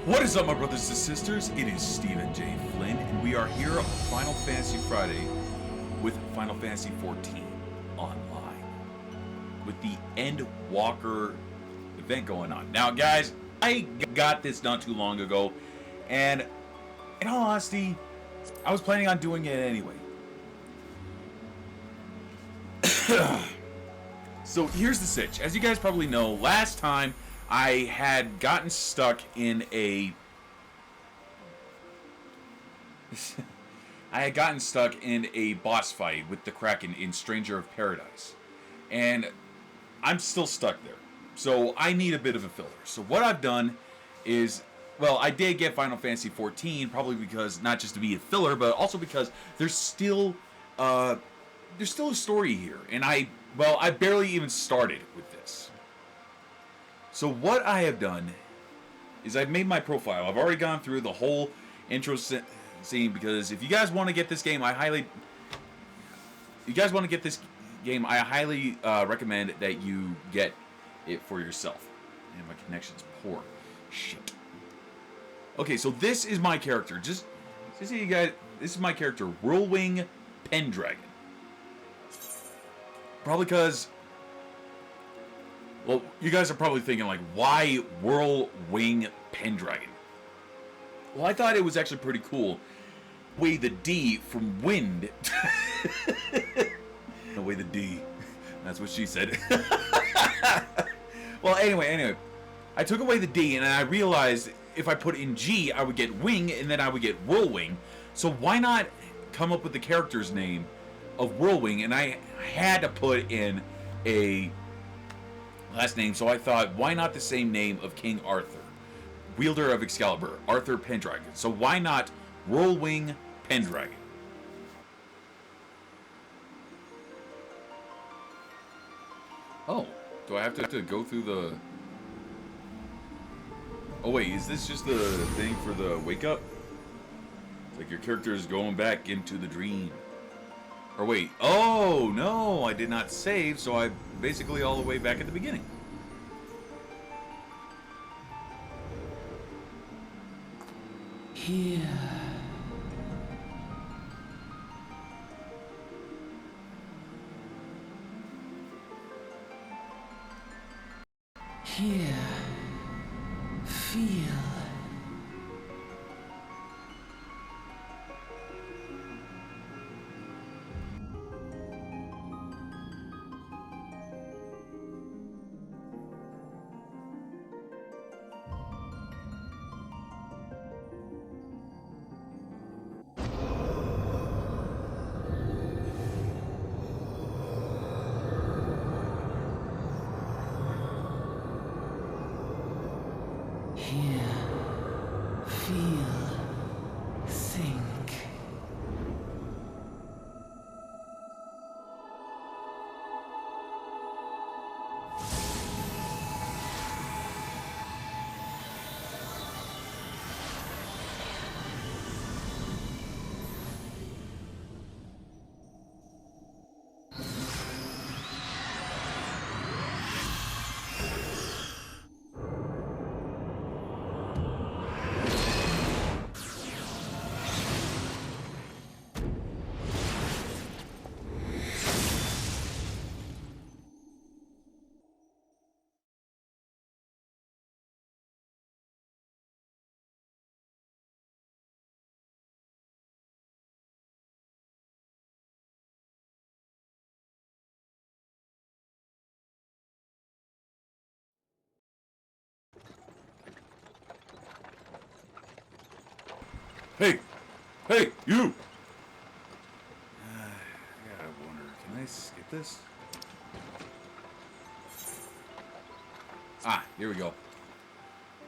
What is up, my brothers and sisters? It is Stephen J. Flynn, and we are here on Final Fantasy Friday with Final Fantasy XIV Online, with the Endwalker event going on. Now, guys, I got this not too long ago, and in all honesty, I was planning on doing it anyway. So here's the sitch. As you guys probably know, last time I had gotten stuck in a boss fight with the Kraken in Stranger of Paradise. And I'm still stuck there. So I need a bit of a filler. So what I've done is, well, I did get Final Fantasy XIV, probably because, not just to be a filler, but also because there's still a story here. And I barely even started with this. So what I have done is I've made my profile. I've already gone through the whole intro scene, because if you guys want to get this game, I highly recommend that you get it for yourself. And my connection's poor. Shit. Okay, so this is my character. Just so you guys, this is my character, Whirlwing Pendragon. Probably because, well, you guys are probably thinking, like, why Whirlwing Pendragon? Well, I thought it was actually pretty cool. Way the D from wind. Away the D. That's what she said. Well, anyway. I took away the D, and I realized if I put in G, I would get wing, and then I would get whirlwing. So why not come up with the character's name of Whirlwing? And I had to put in a last name, so I thought, why not the same name of King Arthur, wielder of Excalibur, Arthur Pendragon? So why not Whirlwing Pendragon? Oh, do I have to go through the... Oh wait, is this just the thing for the wake up? It's like your character is going back into the dream. Or wait, oh no, I did not save, so I'm basically all the way back at the beginning. Here. Here. Feel. Hear, feel, think. Hey, you! I gotta wonder, can I skip this? Ah, here we go.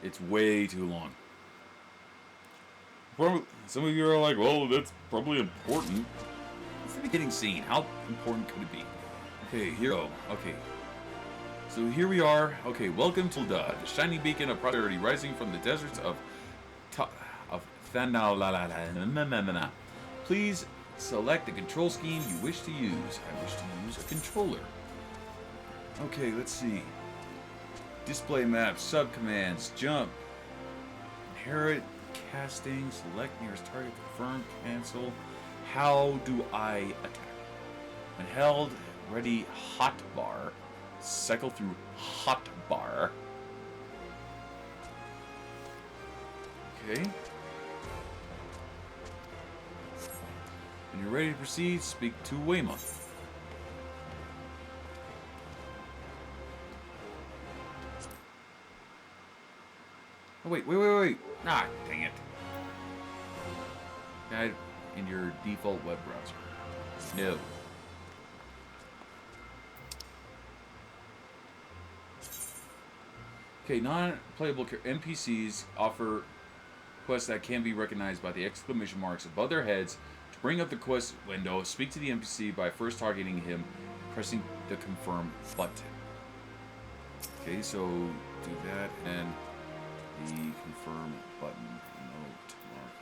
It's way too long. Some of you are like, well, that's probably important. It's the beginning scene. How important could it be? Okay, here we go. Okay. So here we are. Okay, welcome to the shining beacon of prosperity rising from the deserts of Thanala. Please select the control scheme you wish to use. I wish to use a controller. Okay, let's see. Display map, subcommands, jump, Parrot casting, select nearest target, confirm, cancel. How do I attack? When held, ready hotbar. Cycle through hotbar. Okay. When you're ready to proceed, speak to Weymouth. Oh, wait. Ah, dang it. Guide in your default web browser. No. Okay, non-playable NPCs offer quests that can be recognized by the exclamation marks above their heads. To bring up the quest window, speak to the NPC by first targeting him, pressing the confirm button. Okay, so do that and the confirm button. Note mark.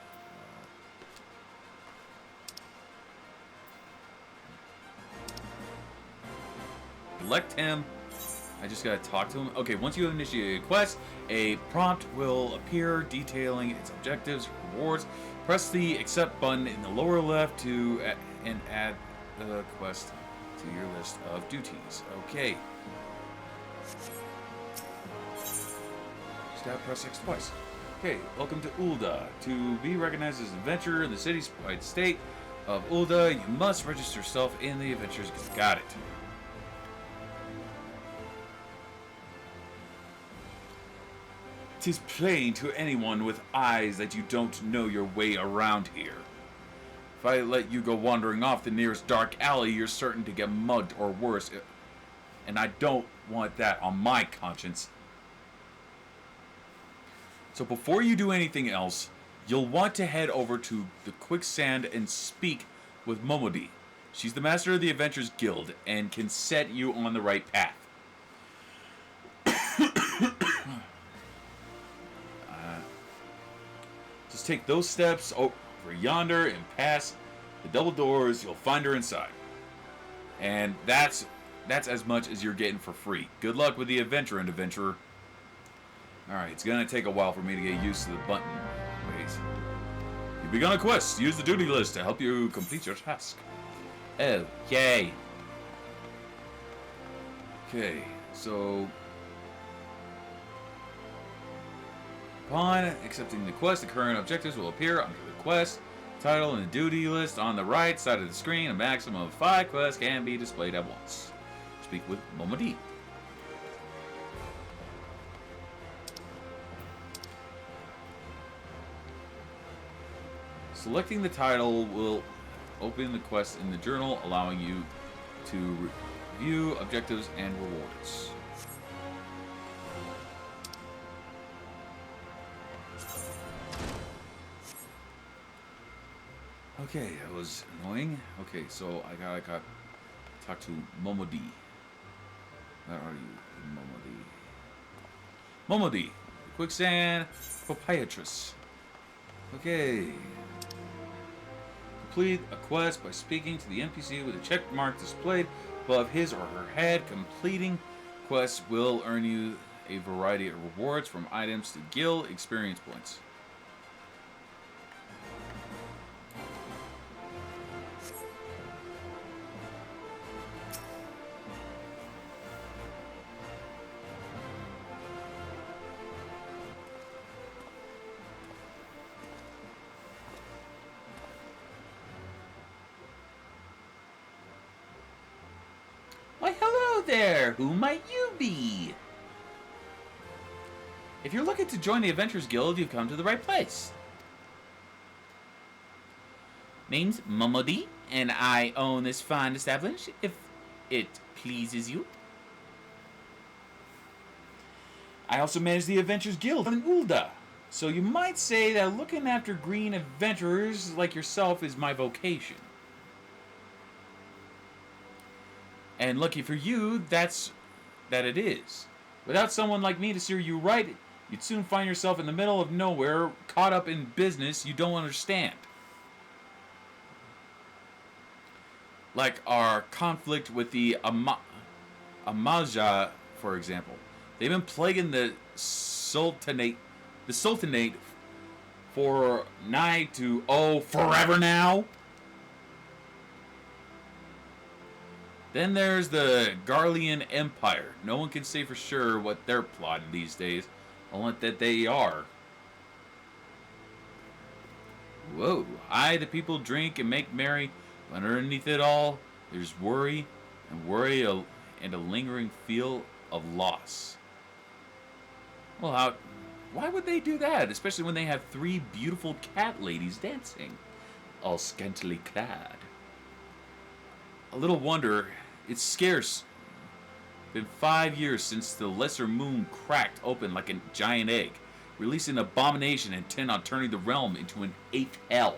Select him. I just gotta talk to him. Okay, once you have initiated a quest, a prompt will appear detailing its objectives, rewards. Press the accept button in the lower left to and add the quest to your list of duties. Okay. Just gotta press X twice. Okay, welcome to Ul'dah. To be recognized as an adventurer in the city-wide state of Ul'dah, you must register yourself in the Adventures Guild. Got it. 'Tis plain to anyone with eyes that you don't know your way around here. If I let you go wandering off the nearest dark alley, you're certain to get mugged or worse. And I don't want that on my conscience. So before you do anything else, you'll want to head over to the Quicksand and speak with Momodi. She's the master of the Adventures Guild and can set you on the right path. Just take those steps over yonder and pass the double doors. You'll find her inside. And that's as much as you're getting for free. Good luck with the adventure and adventurer. Alright, it's gonna take a while for me to get used to the button ways. You've begun a quest. Use the duty list to help you complete your task. Oh, yay. Okay, so upon accepting the quest, the current objectives will appear under the quest title and the duty list on the right side of the screen. A maximum of 5 quests can be displayed at once. Speak with Momodi. Selecting the title will open the quest in the journal, allowing you to review objectives and rewards. Okay, that was annoying. Okay, so I got talk to Momodi. Where are you, Momodi? Momodi, Quicksand proprietress. Okay. Complete a quest by speaking to the NPC with a check mark displayed above his or her head. Completing quests will earn you a variety of rewards from items to guild experience points. Why, hello there! Who might you be? If you're looking to join the Adventurers Guild, you've come to the right place. Name's Momodi, and I own this fine establishment, if it pleases you. I also manage the Adventurers Guild in Ul'dah, so you might say that looking after green adventurers like yourself is my vocation. And lucky for you, that it is. Without someone like me to steer you right, you'd soon find yourself in the middle of nowhere, caught up in business you don't understand. Like our conflict with the Amaja, for example. They've been plaguing the Sultanate for nigh to, forever now. Then there's the Garlean Empire. No one can say for sure what they're plotting these days, only that they are. Whoa. The people drink and make merry, but underneath it all, there's worry, and a lingering feel of loss. Well, why would they do that? Especially when they have 3 beautiful cat ladies dancing, all scantily clad. A little wonder, it's scarce. Been 5 years since the lesser moon cracked open like a giant egg, releasing an abomination intent on turning the realm into an 8th hell.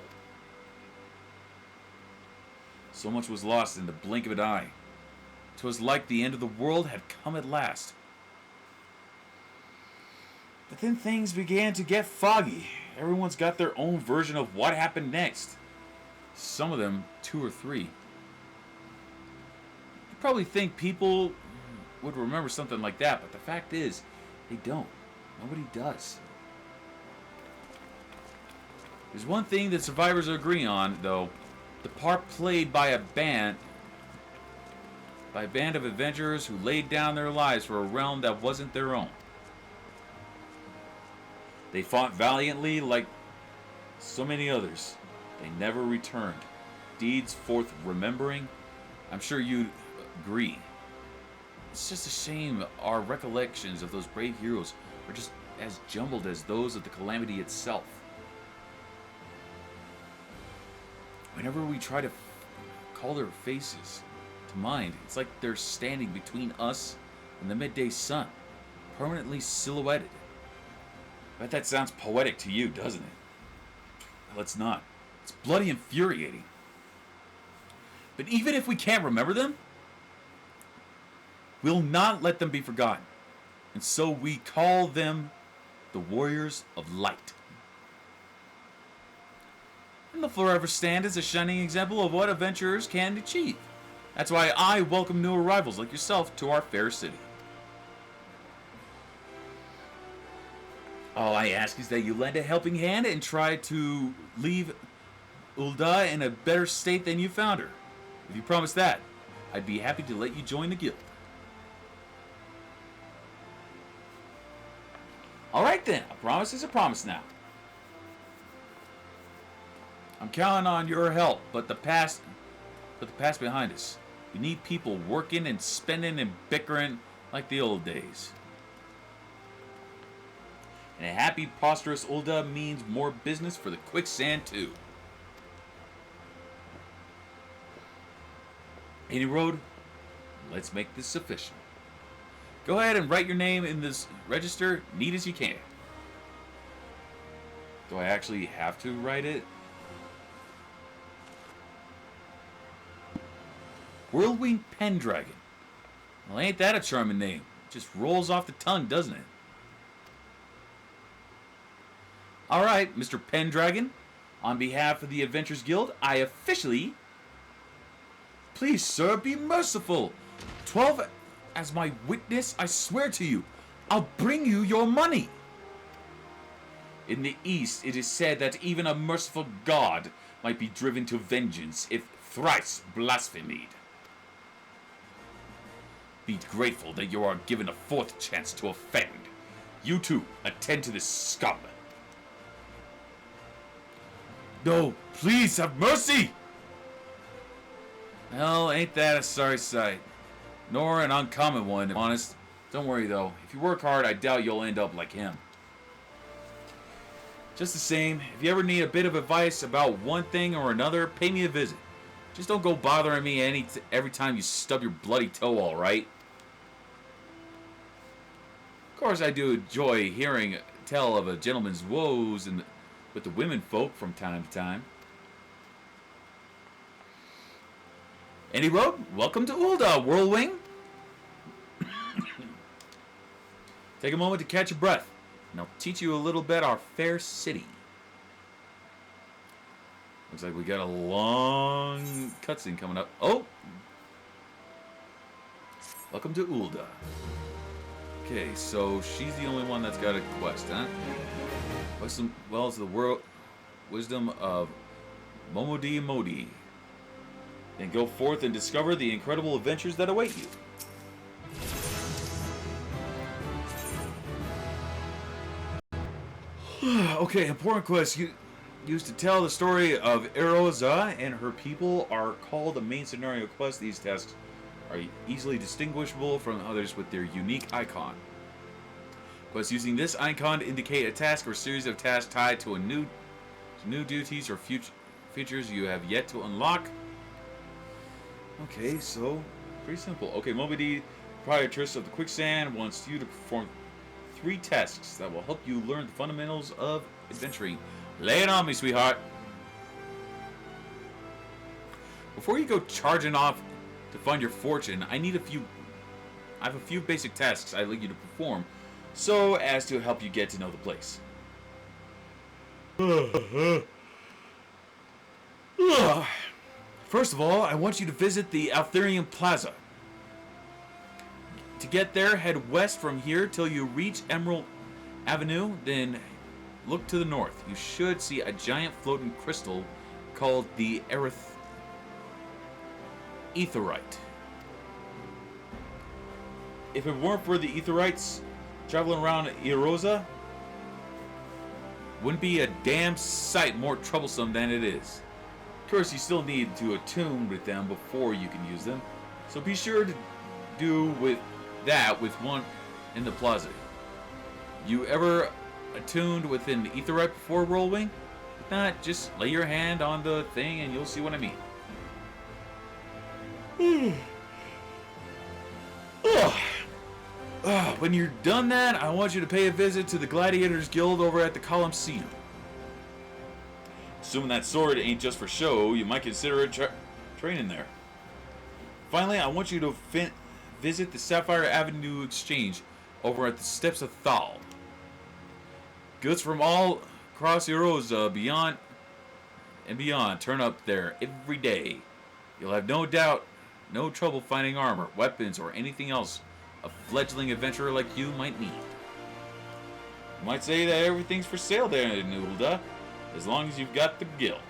So much was lost in the blink of an eye. 'Twas like the end of the world had come at last. But then things began to get foggy. Everyone's got their own version of what happened next. Some of them 2 or 3. You probably think people would remember something like that, but the fact is, they don't. Nobody does. There's one thing that survivors agree on, though. The part played by a band of adventurers who laid down their lives for a realm that wasn't their own. They fought valiantly like so many others. They never returned. Deeds worth remembering. I'm sure you'd agree. It's just a shame our recollections of those brave heroes are just as jumbled as those of the calamity itself. Whenever we try to call their faces to mind, it's like they're standing between us and the midday sun, permanently silhouetted. I bet that sounds poetic to you, doesn't it? Well, it's not. It's bloody infuriating. But even if we can't remember them, we'll not let them be forgotten. And so we call them the Warriors of Light. And they'll forever stand as a shining example of what adventurers can achieve. That's why I welcome new arrivals like yourself to our fair city. All I ask is that you lend a helping hand and try to leave Ul'dah in a better state than you found her. If you promise that, I'd be happy to let you join the guild. Alright then, a promise is a promise now. I'm counting on your help, but the past behind us. We need people working and spending and bickering like the old days. And a happy, prosperous Ul'dah means more business for the quicksand too. Any road? Let's make this official. Go ahead and write your name in this register neat as you can. Do I actually have to write it? Whirlwind Pendragon. Well, ain't that a charming name? It just rolls off the tongue, doesn't it? Alright, Mr. Pendragon. On behalf of the Adventurers Guild, I officially... Please, sir, be merciful. 12 as my witness, I swear to you, I'll bring you your money. In the East, it is said that even a merciful god might be driven to vengeance if thrice blasphemed. Be grateful that you are given a 4th chance to offend. You too, attend to this scum. No, please have mercy! Well, ain't that a sorry sight. Nor an uncommon one, if I'm honest. Don't worry though, if you work hard, I doubt you'll end up like him. Just the same, if you ever need a bit of advice about one thing or another, pay me a visit. Just don't go bothering me every time you stub your bloody toe, alright? Of course, I do enjoy hearing tell of a gentleman's woes with the women folk from time to time. Any road? Welcome to Ul'dah, Whirlwing. Take a moment to catch your breath, and I'll teach you a little bit our fair city. Looks like we got a long cutscene coming up. Oh! Welcome to Ul'dah. Okay, so she's the only one that's got a quest, huh? Wisdom, well as the world wisdom of Momodi Modi. Then go forth and discover the incredible adventures that await you. Okay, important quest. You used to tell the story of Eroza and her people are called the main scenario quest. These tasks are easily distinguishable from others with their unique icon. Quests using this icon to indicate a task or series of tasks tied to new duties or features you have yet to unlock. Okay, so pretty simple. Okay, Moby, proprietress of the Quicksand, wants you to perform 3 tasks that will help you learn the fundamentals of adventuring. Lay it on me, sweetheart. Before you go charging off to find your fortune, I have a few basic tasks I'd like you to perform so as to help you get to know the place. First of all, I want you to visit the Altharian Plaza. To get there, head west from here till you reach Emerald Avenue, then look to the north. You should see a giant floating crystal called the Aetherite. If it weren't for the Aetherites traveling around Erosa, wouldn't be a damn sight more troublesome than it is. Of course, you still need to attune with them before you can use them, so be sure to do with one in the plaza. You ever attuned with an Aetherite before, Rollwing? If not, just lay your hand on the thing and you'll see what I mean. When you're done that, I want you to pay a visit to the Gladiators Guild over at the Colosseum. Assuming that sword ain't just for show, you might consider training there. Finally, I want you to visit the Sapphire Avenue Exchange over at the Steps of Thal. Goods from all across Erosa, beyond turn up there every day. You'll have no trouble finding armor, weapons, or anything else a fledgling adventurer like you might need. You might say that everything's for sale there in Nulda, as long as you've got the guild.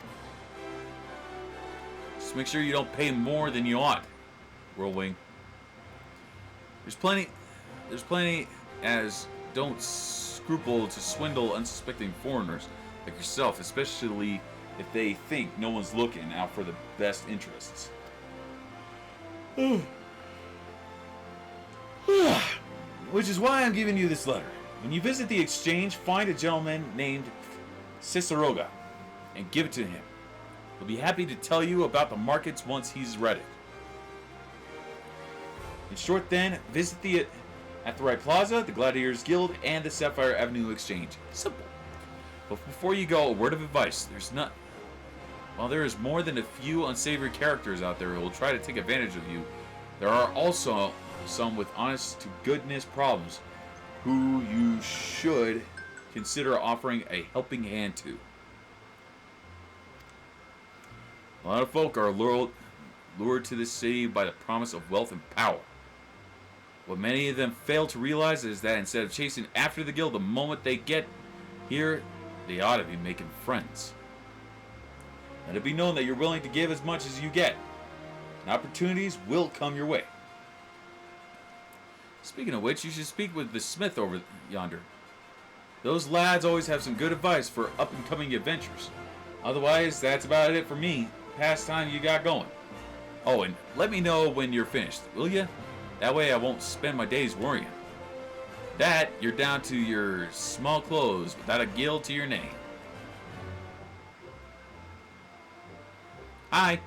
Just make sure you don't pay more than you ought, Whirlwing. There's plenty as don't scruple to swindle unsuspecting foreigners like yourself, especially if they think no one's looking out for the best interests. Which is why I'm giving you this letter. When you visit the exchange, find a gentleman named Ciceroga and give it to him. He'll be happy to tell you about the markets once he's ready. In short then, visit the Aetherite Plaza, the Gladiators Guild, and the Sapphire Avenue Exchange. Simple. But before you go, a word of advice. While there is more than a few unsavory characters out there who will try to take advantage of you, there are also some with honest-to-goodness problems who you should consider offering a helping hand to. A lot of folk are lured to this city by the promise of wealth and power. What many of them fail to realize is that instead of chasing after the guild the moment they get here, they ought to be making friends. Let it be known that you're willing to give as much as you get, and opportunities will come your way. Speaking of which, you should speak with the smith over yonder. Those lads always have some good advice for up-and-coming adventures. Otherwise, that's about it for me. Past time you got going. Oh, and let me know when you're finished, will ya? That way I won't spend my days worrying. That, you're down to your small clothes without a guild to your name. Hi.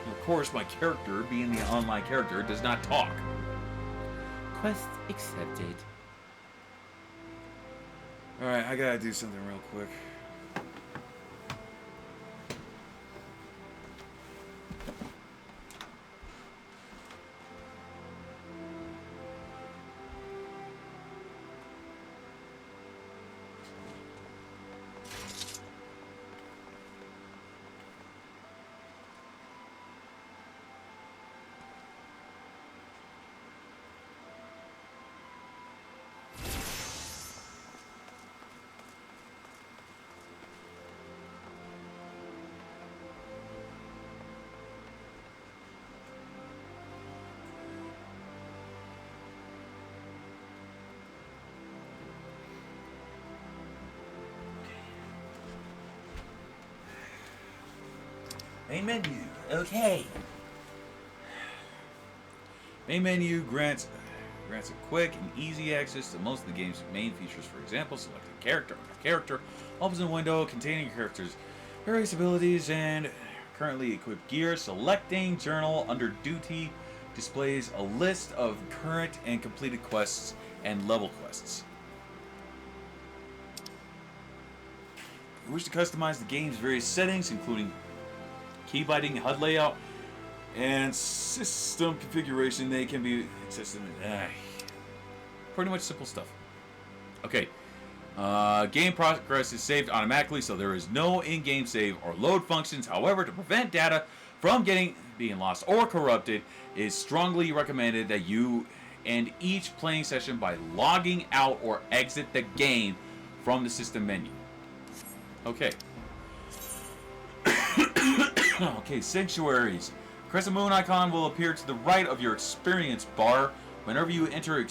Of course, my character, being the online character, does not talk. Quest accepted. Alright, I gotta do something real quick. Main menu. Okay. Main menu grants a quick and easy access to most of the game's main features. For example, select a character, opens a window containing your character's various abilities and currently equipped gear. Selecting journal under duty displays a list of current and completed quests and level quests. If you wish to customize the game's various settings, including key binding, HUD layout, and system configuration, they can be accessed in pretty much simple stuff. Okay. Game progress is saved automatically, so there is no in-game save or load functions. However, to prevent data from being lost or corrupted, it is strongly recommended that you end each playing session by logging out or exit the game from the system menu. Okay. Okay, sanctuaries. Crescent moon icon will appear to the right of your experience bar whenever you enter a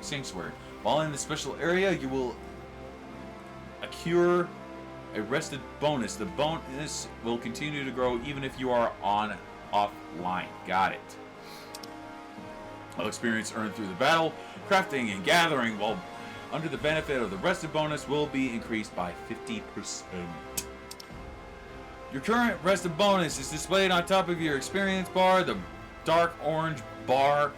sanctuary. While in the special area, you will accrue a rested bonus. The bonus will continue to grow even if you are offline. Got it. All experience earned through the battle, crafting, and gathering while under the benefit of the rested bonus will be increased by 50%. Your current rested bonus is displayed on top of your experience bar. The dark orange bar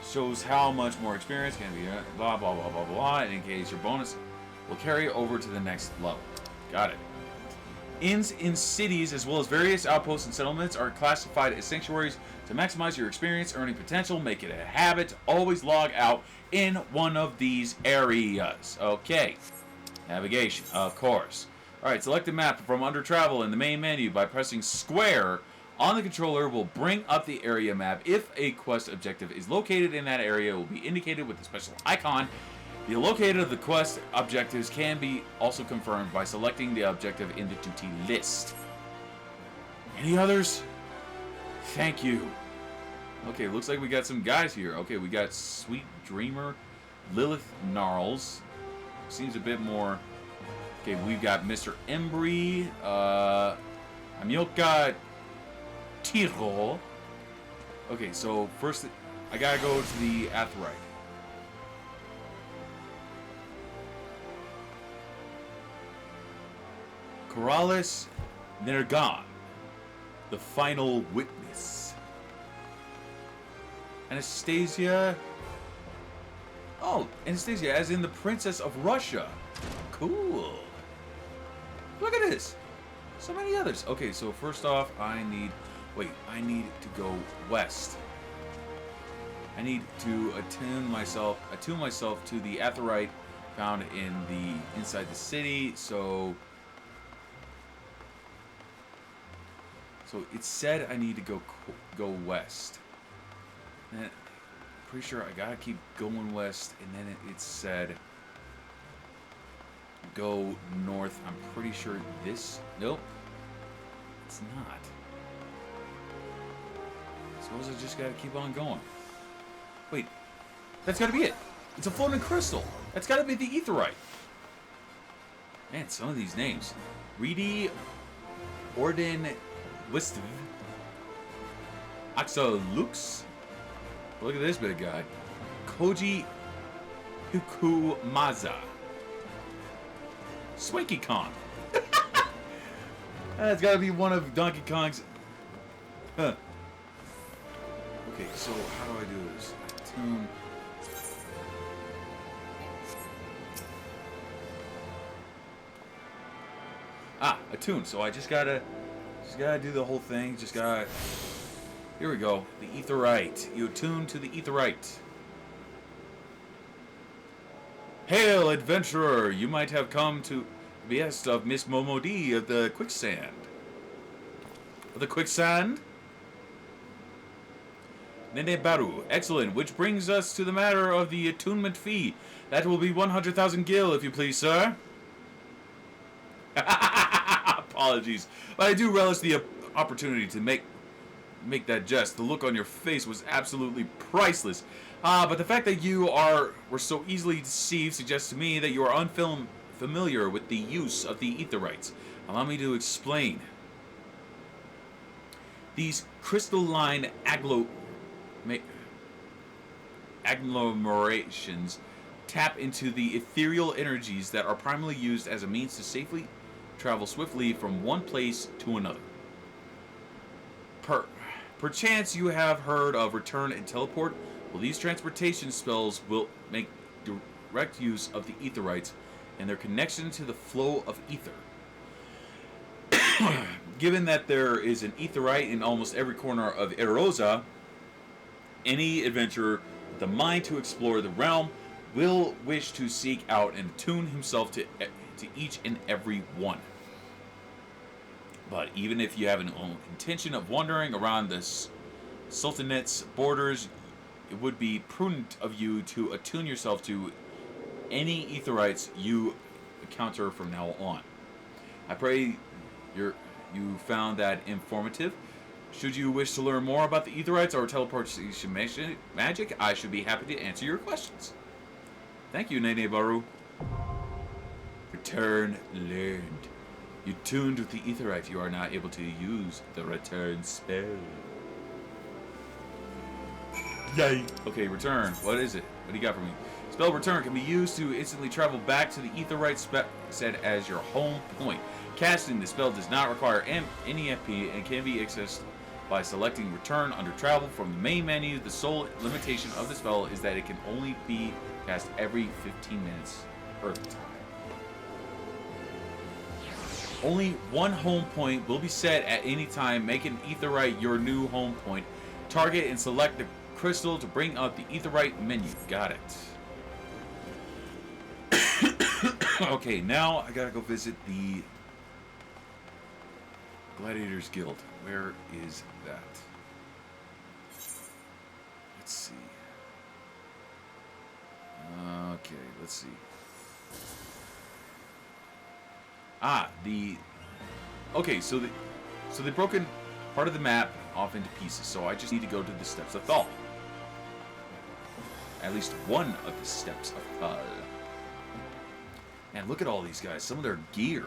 shows how much more experience can be blah blah blah blah blah, and in case your bonus will carry over to the next level. Got it. Inns in cities as well as various outposts and settlements are classified as sanctuaries. To maximize your experience earning potential, make it a habit to always log out in one of these areas. Okay. Navigation, of course. Alright, select a map from under travel in the main menu by pressing square on the controller will bring up the area map. If a quest objective is located in that area, it will be indicated with a special icon. The location of the quest objectives can be also confirmed by selecting the objective in the duty list. Any others? Thank you. Okay, looks like we got some guys here. Okay, we got Sweet Dreamer, Lilith Gnarls. Seems a bit more... Okay, we've got Mr. Embry, Amilka Tiro. Okay, so first I gotta go to the Athrite. Corrales Nergan, the final witness. Anastasia. Oh, Anastasia, as in the Princess of Russia. Cool. Look at this. So many others. Okay, so first off, I need to go west. I need to attune myself to the Atherite found inside the city. So it said I need to go west. And pretty sure I gotta keep going west, and then it said go north. I'm pretty sure this... Nope. It's not. Suppose I just gotta keep on going. Wait. That's gotta be it. It's a floating crystal. That's gotta be the Aetherite. Man, some of these names. Reedy Orden Wistv. Axolux. Look at this big guy. Koji Hukumaza. Swanky Kong. That's gotta be one of Donkey Kong's. Huh. Okay, so how do I do this? Tune. Attune. So I just gotta do the whole thing. Here we go. The Aetherite. You attune to the Aetherite. Hail, adventurer! You might have come to the behest of Miss Momodi of the Quicksand. Of the Quicksand? Nene Baru. Excellent. Which brings us to the matter of the attunement fee. That will be 100,000 gil, if you please, sir. Apologies. But I do relish the opportunity to make that jest. The look on your face was absolutely priceless. But the fact that you were so easily deceived suggests to me that you are unfamiliar with the use of the Aetherites. Allow me to explain. These crystalline agglomerations tap into the ethereal energies that are primarily used as a means to safely travel swiftly from one place to another. Perchance you have heard of return and teleport. Well, these transportation spells will make direct use of the Aetherites and their connection to the flow of ether. Given that there is an Aetherite in almost every corner of Erosa, any adventurer with the mind to explore the realm will wish to seek out and attune himself to each and every one. But even if you have an intention of wandering around the Sultanate's borders, it would be prudent of you to attune yourself to any Aetherites you encounter from now on. I pray you found that informative. Should you wish to learn more about the Aetherites or teleportation magic, I should be happy to answer your questions. Thank you, Nene Baru. Return learned. You tuned with the Aetherite, you are now able to use the return spell. Yay! Okay, return. What is it? What do you got for me? Spell return can be used to instantly travel back to the Aetherite set as your home point. Casting the spell does not require any FP and can be accessed by selecting return under travel from the main menu. The sole limitation of the spell is that it can only be cast every 15 minutes Earth time. Only one home point will be set at any time. Make an Aetherite your new home point. Target and select the crystal to bring up the Aetherite menu. Got it. Okay, now I gotta go visit the Gladiators Guild. Where is that? Let's see. Okay, let's see. Okay, so they've broken part of the map off into pieces, so I just need to go to the Steps of Thal. At least one of the Steps of Thal. Man, look at all these guys. Some of their gear.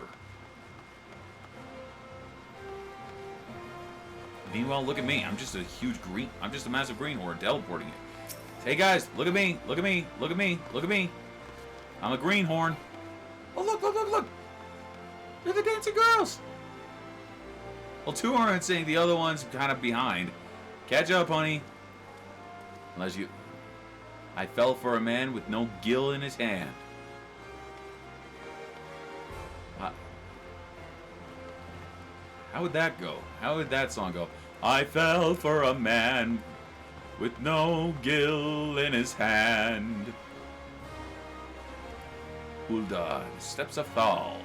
Meanwhile, look at me. I'm just a massive greenhorn teleporting it. Hey guys, look at me. Look at me. Look at me. Look at me. I'm a greenhorn. Oh, look, look, look, look. They're the dancing girls. Well, two are in sync. The other one's kind of behind. Catch up, honey. Unless you... I fell for a man with no gill in his hand. How would that go? How would that song go? I fell for a man with no gill in his hand. Hulda, the Steps of Thal.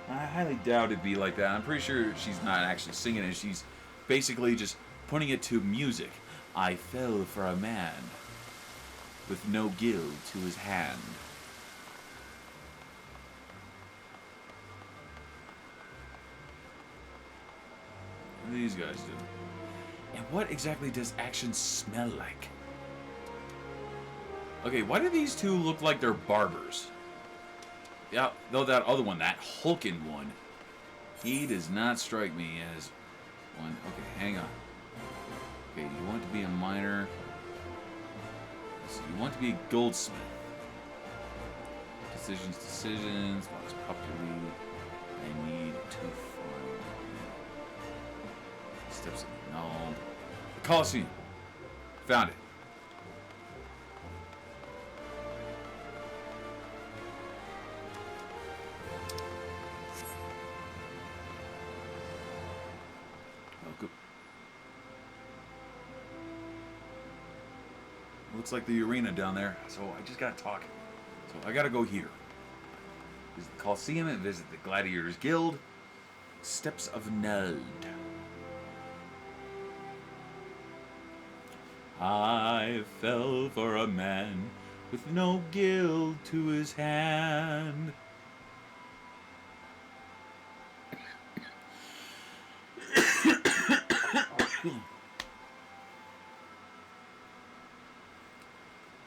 I highly doubt it'd be like that. I'm pretty sure she's not actually singing it. She's basically just putting it to music. I fell for a man with no gill to his hand. What do these guys do? And what exactly does action smell like? Okay, why do these two look like they're barbers? Yeah, though that other one, that hulking one, he does not strike me as one. Okay, hang on. Okay, you want to be a miner. So you want to be a goldsmith. Decisions. What's popular? I need to find Steps of no. The Colosseum. Found it. Looks like the arena down there, so I just gotta talk. So I gotta go here. Visit the Colosseum and visit the Gladiators Guild. Steps of Neld. I fell for a man with no gill to his hand.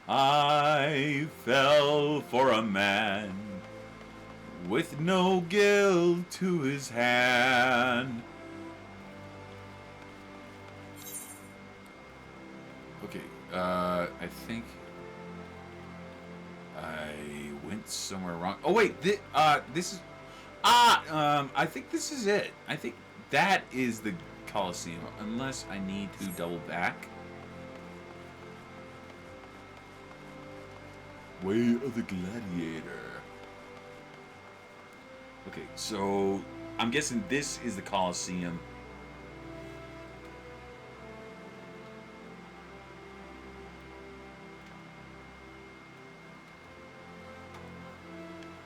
I fell for a man with no gill to his hand. I think I went somewhere wrong. Oh wait, this is I think this is it. I think that is the Colosseum, unless I need to double back. Way of the Gladiator. Okay, so I'm guessing this is the Colosseum.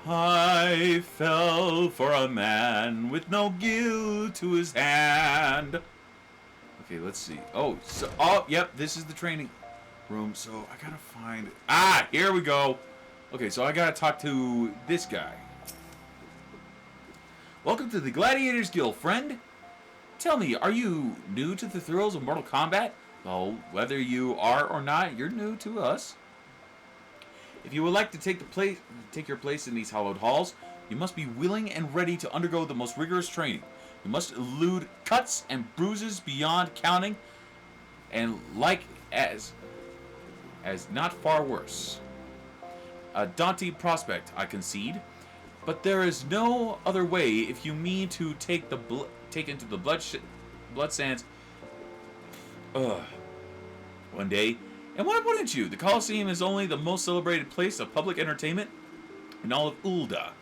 I fell for a man with no guilt to his hand. Okay, let's see. Yep, this is the training room. So I gotta find. Here we go. Okay, so I gotta talk to this guy. Welcome to the Gladiators Guild, friend. Tell me, are you new to the thrills of Mortal Kombat? Well, whether you are or not, you're new to us. If you would like to take your place in these hallowed halls, you must be willing and ready to undergo the most rigorous training. You must elude cuts and bruises beyond counting, and as not far worse. A daunting prospect, I concede, but there is no other way if you mean to take into the blood sands one day. And why wouldn't you? The Colosseum is only the most celebrated place of public entertainment in all of Ul'dah.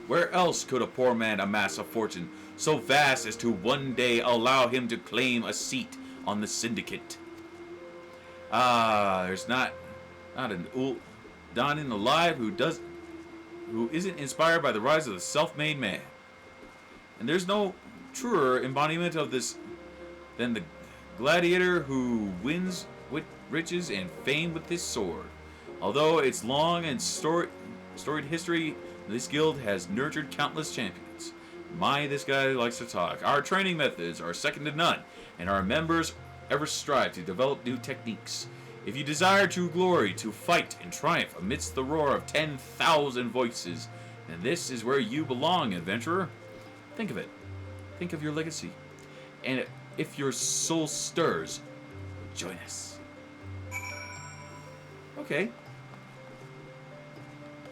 Where else could a poor man amass a fortune so vast as to one day allow him to claim a seat on the syndicate? There's not an Ul'Danin alive who isn't inspired by the rise of the self-made man. And there's no truer embodiment of this than the gladiator who wins with riches and fame with his sword. Although its long and storied history, this guild has nurtured countless champions. This guy likes to talk. Our training methods are second to none, and our members ever strive to develop new techniques. If you desire true glory, to fight and triumph amidst the roar of 10,000 voices, then this is where you belong, adventurer. Think of it. Think of your legacy. And if your soul stirs, join us. Okay.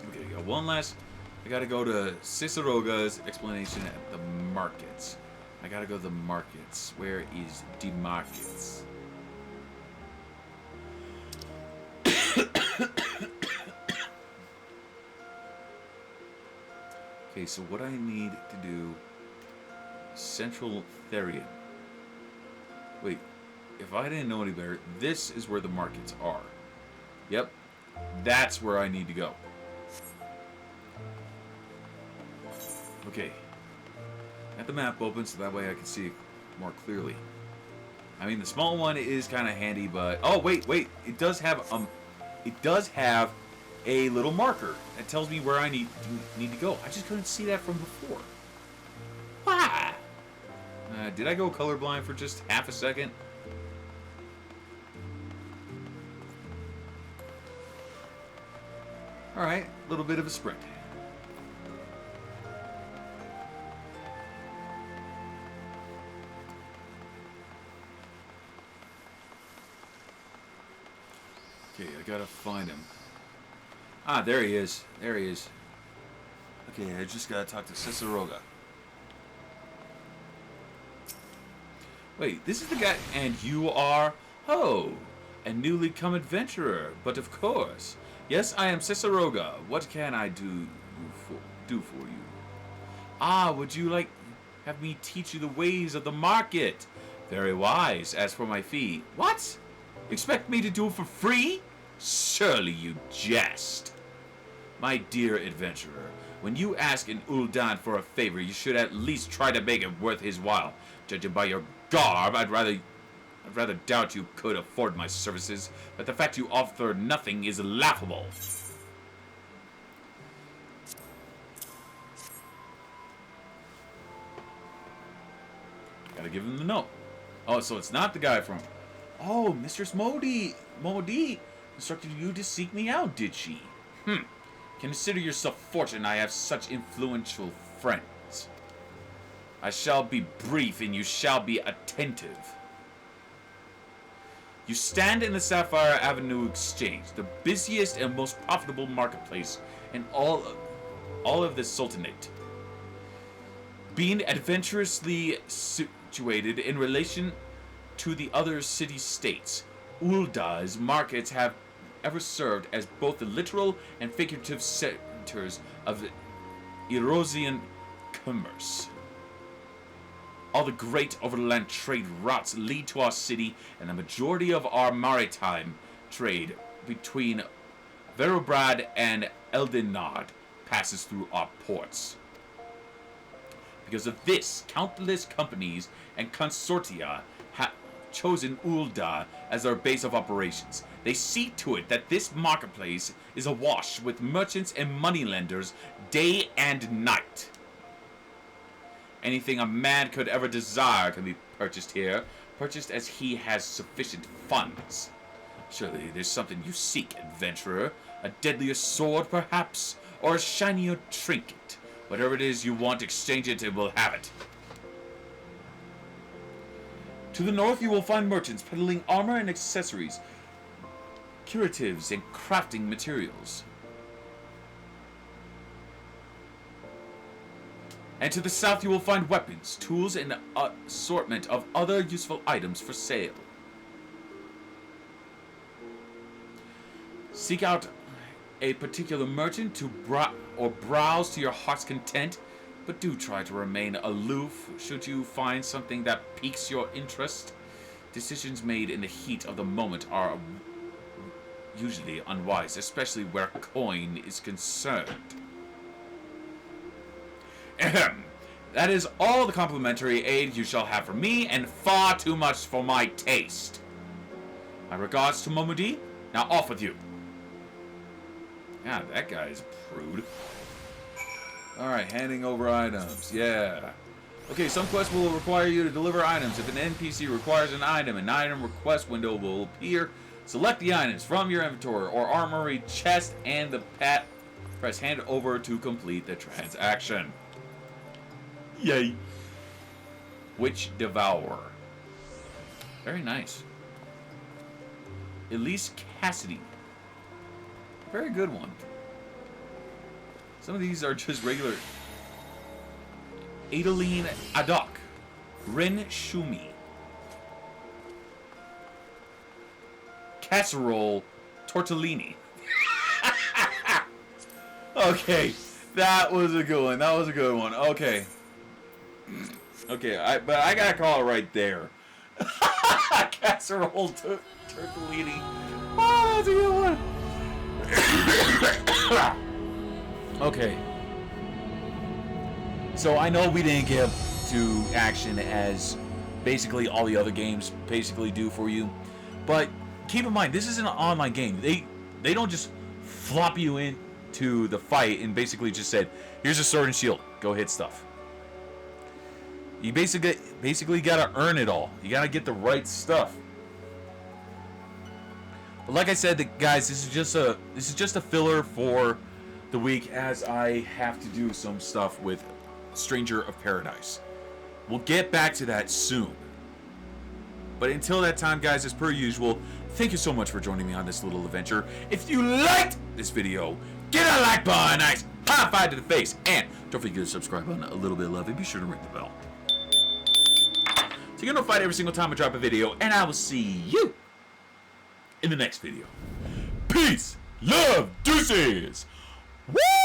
Okay, got one last. I gotta go to Ciceroga's explanation at the markets. I gotta go to the markets. Where is the markets? Okay, so what I need to do. Central Therion. Wait, if I didn't know any better, this is where the markets are. Yep, that's where I need to go. Okay. Got the map open so that way I can see it more clearly. I mean, the small one is kind of handy, but wait, it does have a little marker that tells me where I need to go. I just couldn't see that from before. Why? Did I go colorblind for just half a second? Alright, a little bit of a sprint. Okay, I gotta find him. There he is. There he is. Okay, I just gotta talk to Ciceroga. Wait, this is the guy, and you are, a newly come adventurer, but of course. Yes, I am Ciceroga. What can I do for you? Would you have me teach you the ways of the market? Very wise. As for my fee, what? Expect me to do it for free? Surely you jest. My dear adventurer, when you ask an Ul'Dan for a favor, you should at least try to make it worth his while. Judging by your garb, I'd rather doubt you could afford my services, but the fact you offer nothing is laughable. Gotta give him the note. So it's not the guy from... Mistress Modi instructed you to seek me out, did she? Consider yourself fortunate I have such influential friends. I shall be brief and you shall be attentive. You stand in the Sapphire Avenue Exchange, the busiest and most profitable marketplace in all of the Sultanate. Being adventurously situated in relation to the other city-states, Ulda's markets have ever served as both the literal and figurative centers of the Eurasian commerce. All the great overland trade routes lead to our city, and the majority of our maritime trade between Verobrad and Eldenard passes through our ports. Because of this, countless companies and consortia have chosen Ulda as their base of operations. They see to it that this marketplace is awash with merchants and moneylenders day and night. Anything a man could ever desire can be purchased here, purchased as he has sufficient funds. Surely there's something you seek, adventurer. A deadlier sword, perhaps? Or a shinier trinket? Whatever it is you want, exchange it and we'll have it. To the north you will find merchants peddling armor and accessories, curatives and crafting materials. And to the south you will find weapons, tools, and an assortment of other useful items for sale. Seek out a particular merchant to browse to your heart's content, but do try to remain aloof should you find something that piques your interest. Decisions made in the heat of the moment are usually unwise, especially where coin is concerned. Ahem. That is all the complimentary aid you shall have from me, and far too much for my taste. My regards to Momodi. Now off with you. Yeah, that guy is a prude. Alright, handing over items. Yeah. Okay, some quests will require you to deliver items. If an NPC requires an item request window will appear. Select the items from your inventory or armory chest and the press hand over to complete the transaction. Yay. Witch Devourer. Very nice. Elise Cassidy. Very good one. Some of these are just regular. Adeline Adok. Rin Shumi. Casserole Tortellini. Okay. That was a good one. That was a good one. Okay. Okay, but I gotta call it right there. Casserole Tortellini. Oh, that's a good one. Okay. So I know we didn't get to action as basically all the other games basically do for you, but keep in mind this is an online game. They don't just flop you into the fight and basically just said, "Here's a sword and shield, go hit stuff." You basically gotta earn it all. You gotta get the right stuff. But like I said, guys, this is just a filler for the week as I have to do some stuff with Stranger of Paradise. We'll get back to that soon. But until that time, guys, as per usual, thank you so much for joining me on this little adventure. If you liked this video, get a like button, nice high five to the face, and don't forget to subscribe on a little bit of love, and be sure to ring the bell. So you're notified every single time I drop a video, and I will see you in the next video. Peace, love, deuces. Woo!